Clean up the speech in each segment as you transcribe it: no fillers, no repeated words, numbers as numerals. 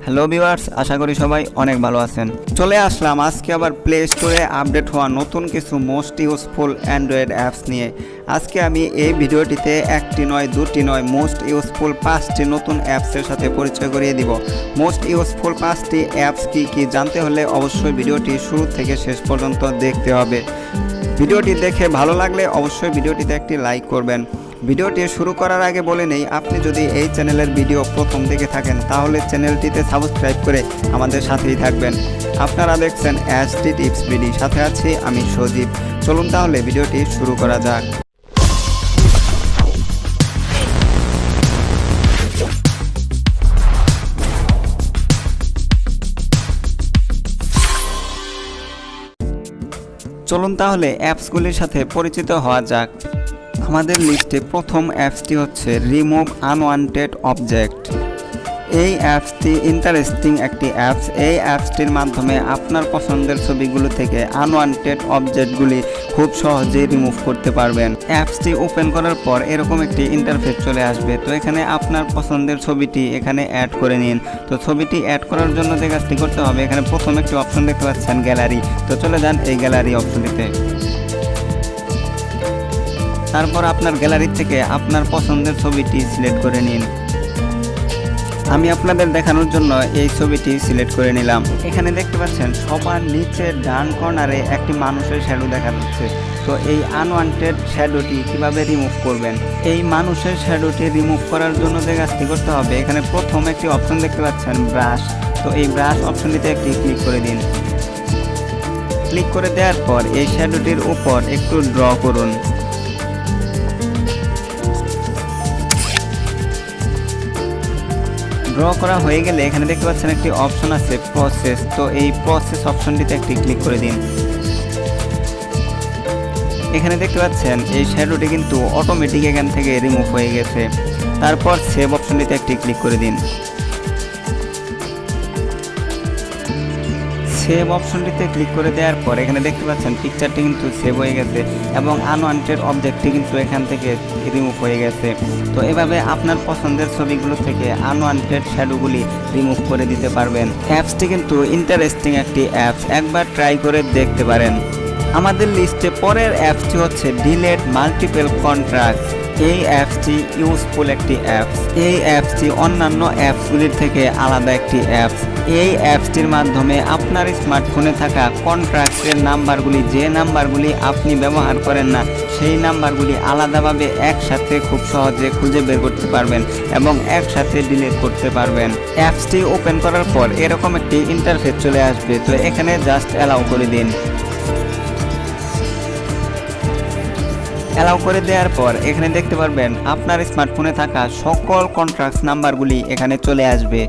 Hello viewers, আশা করি সবাই অনেক ভালো আছেন। চলে আসলাম আজকে আবার প্লে স্টোরে আপডেট হওয়া নতুন কিছু মোস্ট ইউজফুল অ্যান্ড্রয়েড অ্যাপস নিয়ে। আজকে আমি এই ভিডিওটিতে একটি নয় দুটি নয় মোস্ট ইউজফুল 5টি নতুন অ্যাপসের সাথে পরিচয় করিয়ে দিব। মোস্ট ইউজফুল 5টি অ্যাপস কি জানতে হলে অবশ্যই ভিডিওটি শুরু থেকে শেষ পর্যন্ত দেখতে হবে। ভিডিওটি দেখে ভালো লাগলে অবশ্যই ভিডিওটিতে একটি লাইক করবেন। ভিডিওটি শুরু করার আগে বলে নেই, আপনি যদি এই চ্যানেলের ভিডিও প্রথম দেখে থাকেন তাহলে চ্যানেলটিতে সাবস্ক্রাইব করে আমাদের সাথেই থাকবেন। আপনারা দেখছেন এসটি টিপস বিডি, সাথে আছি আমি সজীব। চলুন তাহলে ভিডিওটি শুরু করা যাক। চলুন তাহলে অ্যাপসগুলির সাথে পরিচিত হওয়া যাক। আমাদের লিস্টে প্রথম অ্যাপসটি হচ্ছে রিমুভ আনওয়ান্টেড অবজেক্ট। এই অ্যাপসটি ইন্টারেস্টিং একটি অ্যাপস। এই অ্যাপসটির মাধ্যমে আপনার পছন্দের ছবিগুলো থেকে আনওয়ান্টেড অবজেক্টগুলি খুব সহজেই রিমুভ করতে পারবেন। অ্যাপসটি ওপেন করার পর এরকম একটি ইন্টারফেস চলে আসবে। তো এখানে আপনার পছন্দের ছবিটি এখানে অ্যাড করে নিন। তো ছবিটি অ্যাড করার জন্য যে কাজটি করতে হবে, এখানে প্রথম একটি অপশন দেখতে পাচ্ছেন গ্যালারি। তো চলে যান এই গ্যালারি অপশনটিতে। তারপর আপনার গ্যালারি থেকে আপনার পছন্দের ছবিটি সিলেক্ট করে নিন। আমি আপনাদের দেখানোর জন্য এই ছবিটি সিলেক্ট করে নিলাম। এখানে দেখতে পাচ্ছেন সবার নিচে ডান কর্নারে একটি মানুষের শ্যাডো দেখা যাচ্ছে। তো এই আনওয়ান্টেড শ্যাডোটি কিভাবে রিমুভ করবেন? এই মানুষের শ্যাডোটি রিমুভ করার জন্য যে কাজটি করতে হবে, এখানে প্রথম একটি অপশন দেখতে পাচ্ছেন ব্রাশ। তো এই ব্রাশ অপশনটিতে একটি ক্লিক করে দিন। ক্লিক করে দেওয়ার পর এই শ্যাডোটির উপর একটু ড্র করুন। ড্র করা হয়ে গেলে এখানে দেখতে পাচ্ছেন একটি অপশন আছে প্রসেস। তো এই প্রসেস অপশনটিতে একটি ক্লিক করে দিন। এখানে দেখতে পাচ্ছেন এই শ্যাডোটি কিন্তু অটোমেটিক এখান থেকে রিমুভ হয়ে গেছে। তারপর সেভ অপশনটিতে একটি ক্লিক করে দিন। সেভ অপশনটিতে ক্লিক করে দেওয়ার পর এখানে দেখতে পাচ্ছেন পিকচারটি কিন্তু সেভ হয়ে গেছে এবং আনওয়ান্টেড অবজেক্টটি কিন্তু এখান থেকে রিমুভ হয়ে গেছে। তো এভাবে আপনার পছন্দের ছবিগুলো থেকে আনওয়ান্টেড শ্যাডোগুলি রিমুভ করে দিতে পারবেন। অ্যাপসটি কিন্তু ইন্টারেস্টিং একটি অ্যাপস, একবার ট্রাই করে দেখতে পারেন। আমাদের লিস্টে পরের অ্যাপসটি হচ্ছে ডিলেট মাল্টিপল কন্ট্রাক্ট। এই অ্যাপসটি ইউজফুল একটি অ্যাপস। এই অ্যাপসটি অন্যান্য অ্যাপসগুলির থেকে আলাদা একটি অ্যাপস। এই অ্যাপসটির মাধ্যমে আপনার স্মার্টফোনে থাকা কন্ট্রাক্টের নাম্বারগুলি, যে নাম্বারগুলি আপনি ব্যবহার করেন না, সেই নাম্বারগুলি আলাদাভাবে একসাথে খুব সহজে খুঁজে বের করতে পারবেন এবং একসাথে ডিলিট করতে পারবেন। অ্যাপসটি ওপেন করার পর এরকম একটি ইন্টারফেস চলে আসবে। তো এখানে জাস্ট অ্যালাউ করে দিন। অ্যালাউ করে দেওয়ার পর এখানে দেখতে পারবেন আপনার স্মার্টফোনে থাকা সকল কন্ট্রাক্টস নাম্বারগুলি এখানে চলে আসবে।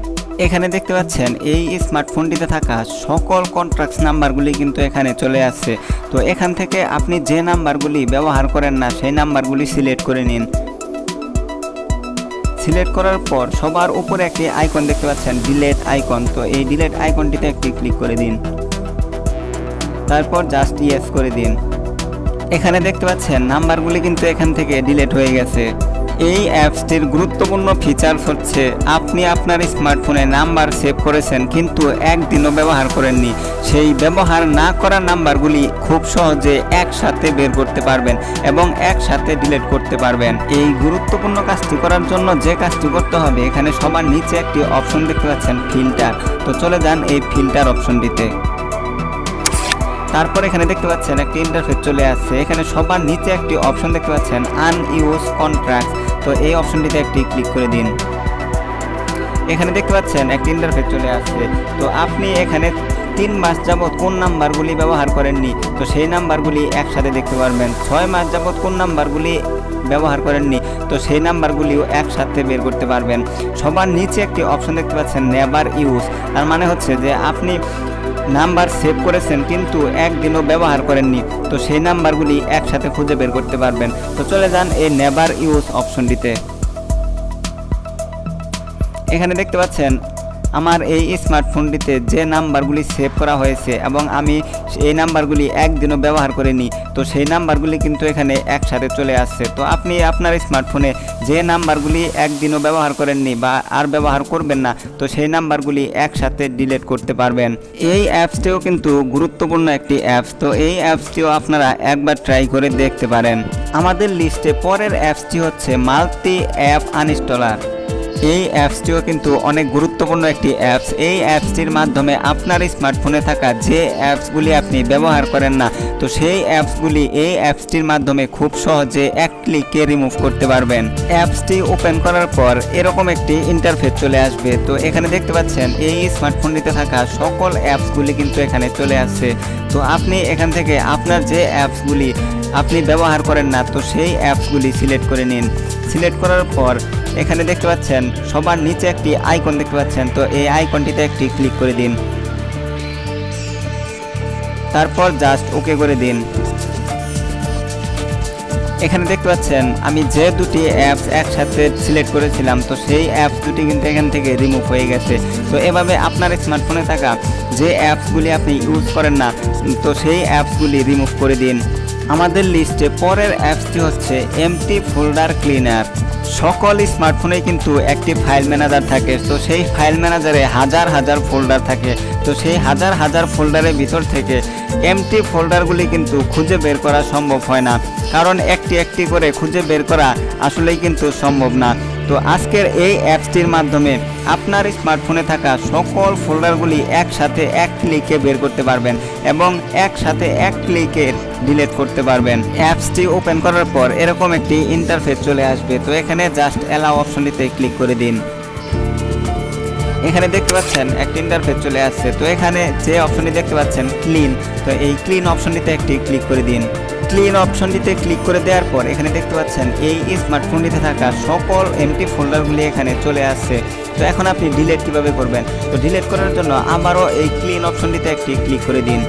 এখানে দেখতে পাচ্ছেন এই স্মার্টফোনটিতে থাকা সকল কন্ট্রাক্টস নাম্বারগুলি কিন্তু এখানে চলে আসছে। তো এখান থেকে আপনি যে নাম্বারগুলি ব্যবহার করেন না সেই নাম্বারগুলি সিলেক্ট করে নিন। সিলেক্ট করার পর সবার উপরে একটি আইকন দেখতে পাচ্ছেন ডিলেট আইকন। তো এই ডিলেট আইকনটিতে একটি ক্লিক করে দিন। তারপর জাস্ট ইয়েস করে দিন। এখানে দেখতে পাচ্ছেন নাম্বারগুলি কিন্তু এখান থেকে ডিলিট হয়ে গেছে। এই অ্যাপসটির গুরুত্বপূর্ণ ফিচার হচ্ছে আপনি আপনার স্মার্টফোনে নাম্বার সেভ করেছেন কিন্তু একদিনও ব্যবহার করেননি, সেই ব্যবহার না করা নাম্বারগুলি খুব সহজে একসাথে বের করতে পারবেন এবং একসাথে ডিলিট করতে পারবেন। এই গুরুত্বপূর্ণ কাজটি করার জন্য যে কাজটি করতে হবে, এখানে সবার নিচে একটি অপশন দেখতে পাচ্ছেন ফিল্টার। তো চলে যান এই ফিল্টার অপশনটিতে। তারপর এখানে দেখতে পাচ্ছেন একটি ইন্টারফেস চলে আসছে। এখানে সবার নিচে একটি অপশন দেখতে পাচ্ছেন আনইউজ কন্ট্রাক্ট। তো এই অপশনটিতে একটি ক্লিক করে দিন। এখানে দেখতে পাচ্ছেন একটি ইন্টারফেস চলে আসছে। তো আপনি এখানে 3 মাস যাবত কোন নাম্বারগুলি ব্যবহার করেননি, তো সেই নাম্বারগুলি একসাথে দেখতে পারবেন। 6 মাস যাবত কোন নাম্বারগুলি ব্যবহার করেননি, তো সেই নাম্বারগুলিও একসাথে বের করতে পারবেন। সবার নিচে একটি অপশন দেখতে পাচ্ছেন নেভার ইউজ। তার মানে হচ্ছে যে আপনি নাম্বার সেভ করেছেন কিন্তু একদিনও ব্যবহার করেননি, তো সেই নাম্বারগুলি একসাথে খুঁজে বের করতে পারবেন। তো চলে যান এই নেভার ইউজ অপশনটিতে। এখানে দেখতে পাচ্ছেন আমার এই স্মার্টফোনটিতে যে নাম্বারগুলি সেভ করা হয়েছে এবং আমি এই নাম্বারগুলি একদিনও ব্যবহার করিনি, তো সেই নাম্বারগুলি কিন্তু এখানে একসাথে চলে আসছে। তো আপনি আপনার স্মার্টফোনে যে নাম্বারগুলি একদিনও ব্যবহার করেননি বা আর ব্যবহার করবেন না, তো সেই নাম্বারগুলি একসাথে ডিলিট করতে পারবেন। এই অ্যাপসটিও কিন্তু গুরুত্বপূর্ণ একটি অ্যাপস, তো এই অ্যাপসটিও আপনারা একবার ট্রাই করে দেখতে পারেন। আমাদের লিস্টে পরের অ্যাপসটি হচ্ছে মাল্টি অ্যাপ আনইনস্টলার। এই অ্যাপসটিও কিন্তু অনেক গুরুত্বপূর্ণ একটি অ্যাপস। এই অ্যাপসটির মাধ্যমে আপনার স্মার্টফোনে থাকা যে অ্যাপসগুলি আপনি ব্যবহার করেন না, তো সেই অ্যাপসগুলি এই অ্যাপসটির মাধ্যমে খুব সহজে এক ক্লিকে রিমুভ করতে পারবেন। অ্যাপসটি ওপেন করার পর এরকম একটি ইন্টারফেস চলে আসবে। তো এখানে দেখতে পাচ্ছেন এই স্মার্টফোনটিতে থাকা সকল অ্যাপসগুলি কিন্তু এখানে চলে আসছে। তো আপনি এখান থেকে আপনার যে অ্যাপসগুলি আপনি ব্যবহার করেন না, তো সেই অ্যাপসগুলি সিলেক্ট করে নিন। সিলেক্ট করার পর এখানে দেখতে পাচ্ছেন সবার নিচে একটি আইকন দেখতে পাচ্ছেন, তো এই আইকনটিতে একটি ক্লিক করে দিন। তারপর জাস্ট ওকে করে দিন। এখানে দেখতে পাচ্ছেন আমি যে দুটি অ্যাপস একসাথে সিলেক্ট করেছিলাম, তো সেই অ্যাপস দুটি কিন্তু এখান থেকে রিমুভ হয়ে গেছে। তো এভাবে আপনার স্মার্টফোনে থাকা যে অ্যাপসগুলি আপনি ইউজ করেন না, তো সেই অ্যাপসগুলি রিমুভ করে দিন। আমাদের লিস্টে পরের অ্যাপসটি হচ্ছে এমটি ফোল্ডার ক্লিনার। সকল স্মার্টফোনে কিন্তু একটি ফাইল ম্যানেজার থাকে, তো সেই ফাইল ম্যানেজারে হাজার হাজার ফোল্ডার থাকে। তো সেই হাজার হাজার ফোল্ডারের ভিতর থেকে এমটি ফোল্ডারগুলি কিন্তু খুঁজে বের করা সম্ভব হয় না, কারণ একটি একটি করে খুঁজে বের করা আসলেই কিন্তু সম্ভব না। তো আজকের এই অ্যাপসটির মাধ্যমে আপনার স্মার্টফোনে থাকা সকল ফোল্ডারগুলি একসাথে এক ক্লিকে বের করতে পারবেন এবং একসাথে এক ক্লিকে ডিলিট করতে পারবেন। অ্যাপসটি ওপেন করার পর এরকম একটি ইন্টারফেস চলে আসবে। তো এখানে জাস্ট অ্যালাউ অপশনটিতে ক্লিক করে দিন। এখানে দেখতে পাচ্ছেন একটি ইন্টারফেস চলে আসছে। তো এখানে যে অপশনটি দেখতে পাচ্ছেন ক্লিন, তো এই ক্লিন অপশনটিতে একটি ক্লিক করে দিন। ক্লিন অপশনটিতে ক্লিক করে দেওয়ার পর এখানে দেখতে পাচ্ছেন এই স্মার্টফোনটিতে থাকা সকল এমটি ফোল্ডারগুলি এখানে চলে আসছে। তো এখন আপনি ডিলিট কিভাবে করবেন, তো ডিলিট করার জন্য আবারও এই ক্লিন অপশনটিতে একটি ক্লিক করে দিন।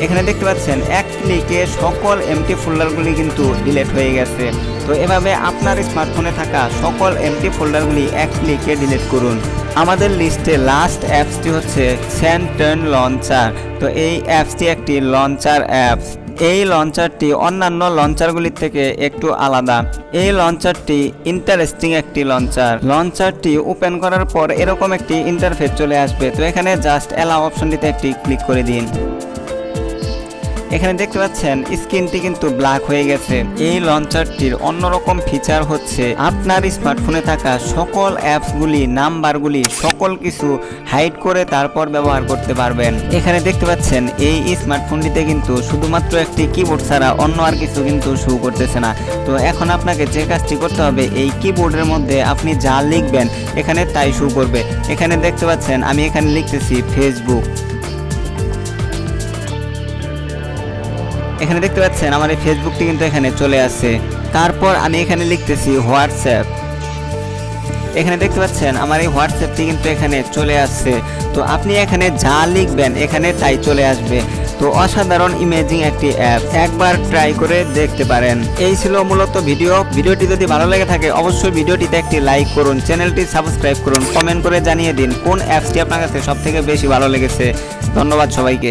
এখানে দেখতে পাচ্ছেন এক ক্লিকে সকল এমটি ফোল্ডারগুলি কিন্তু ডিলিট হয়ে গেছে। তো এভাবে আপনার স্মার্টফোনে থাকা সকল এমটি ফোল্ডারগুলি এক ক্লিকে ডিলিট করুন। আমাদের লিস্টে লাস্ট অ্যাপসটি হচ্ছে স্যান্টন লঞ্চার। তো এই অ্যাপসটি একটি লঞ্চার অ্যাপস। এই লঞ্চারটি অন্যান্য লঞ্চারগুলির থেকে একটু আলাদা। এই লঞ্চারটি ইন্টারেস্টিং একটি লঞ্চার। লঞ্চারটি ওপেন করার পর এরকম একটি ইন্টারফেস চলে আসবে। তো এখানে জাস্ট অ্যালাউ অপশনটিতে একটি ক্লিক করে দিন। এখানে দেখতে পাচ্ছেন স্ক্রিনটি কিন্তু ব্ল্যাক হয়ে গেছে। এই লঞ্চারটির অন্যরকম ফিচার হচ্ছে আপনার স্মার্টফোনে থাকা সকল অ্যাপসগুলি, নাম্বারগুলি, সকল কিছু হাইড করে তারপর ব্যবহার করতে পারবেন। এখানে দেখতে পাচ্ছেন এই স্মার্টফোনটিতে কিন্তু শুধুমাত্র একটি কিবোর্ড ছাড়া অন্য আর কিছু কিন্তু শো করতেছে না। তো এখন আপনাকে যে কাজটি করতে হবে, এই কিবোর্ডের মধ্যে আপনি যা লিখবেন এখানে তাই শো করবে। এখানে দেখতে পাচ্ছেন আমি এখানে লিখতেছি ফেসবুক। এখানে দেখতে পাচ্ছেন আমার এই ফেসবুকটি কিন্তু এখানে চলে আসছে। তারপর আমি এখানে লিখতেছি হোয়াটসঅ্যাপ। এখানে দেখতে পাচ্ছেন আমার এই হোয়াটসঅ্যাপটি কিন্তু এখানে চলে আসছে। তো আপনি এখানে যা লিখবেন এখানে তাই চলে আসবে। তো অসাধারণ ইমেজিং একটি অ্যাপ, একবার ট্রাই করে দেখতে পারেন। এই ছিল মূলত ভিডিওটি যদি ভালো লেগে থাকে অবশ্যই ভিডিওটিতে একটি লাইক করুন, চ্যানেলটি সাবস্ক্রাইব করুন, কমেন্ট করে জানিয়ে দিন কোন অ্যাপসটি আপনার কাছে সবথেকে বেশি ভালো লেগেছে। ধন্যবাদ সবাইকে।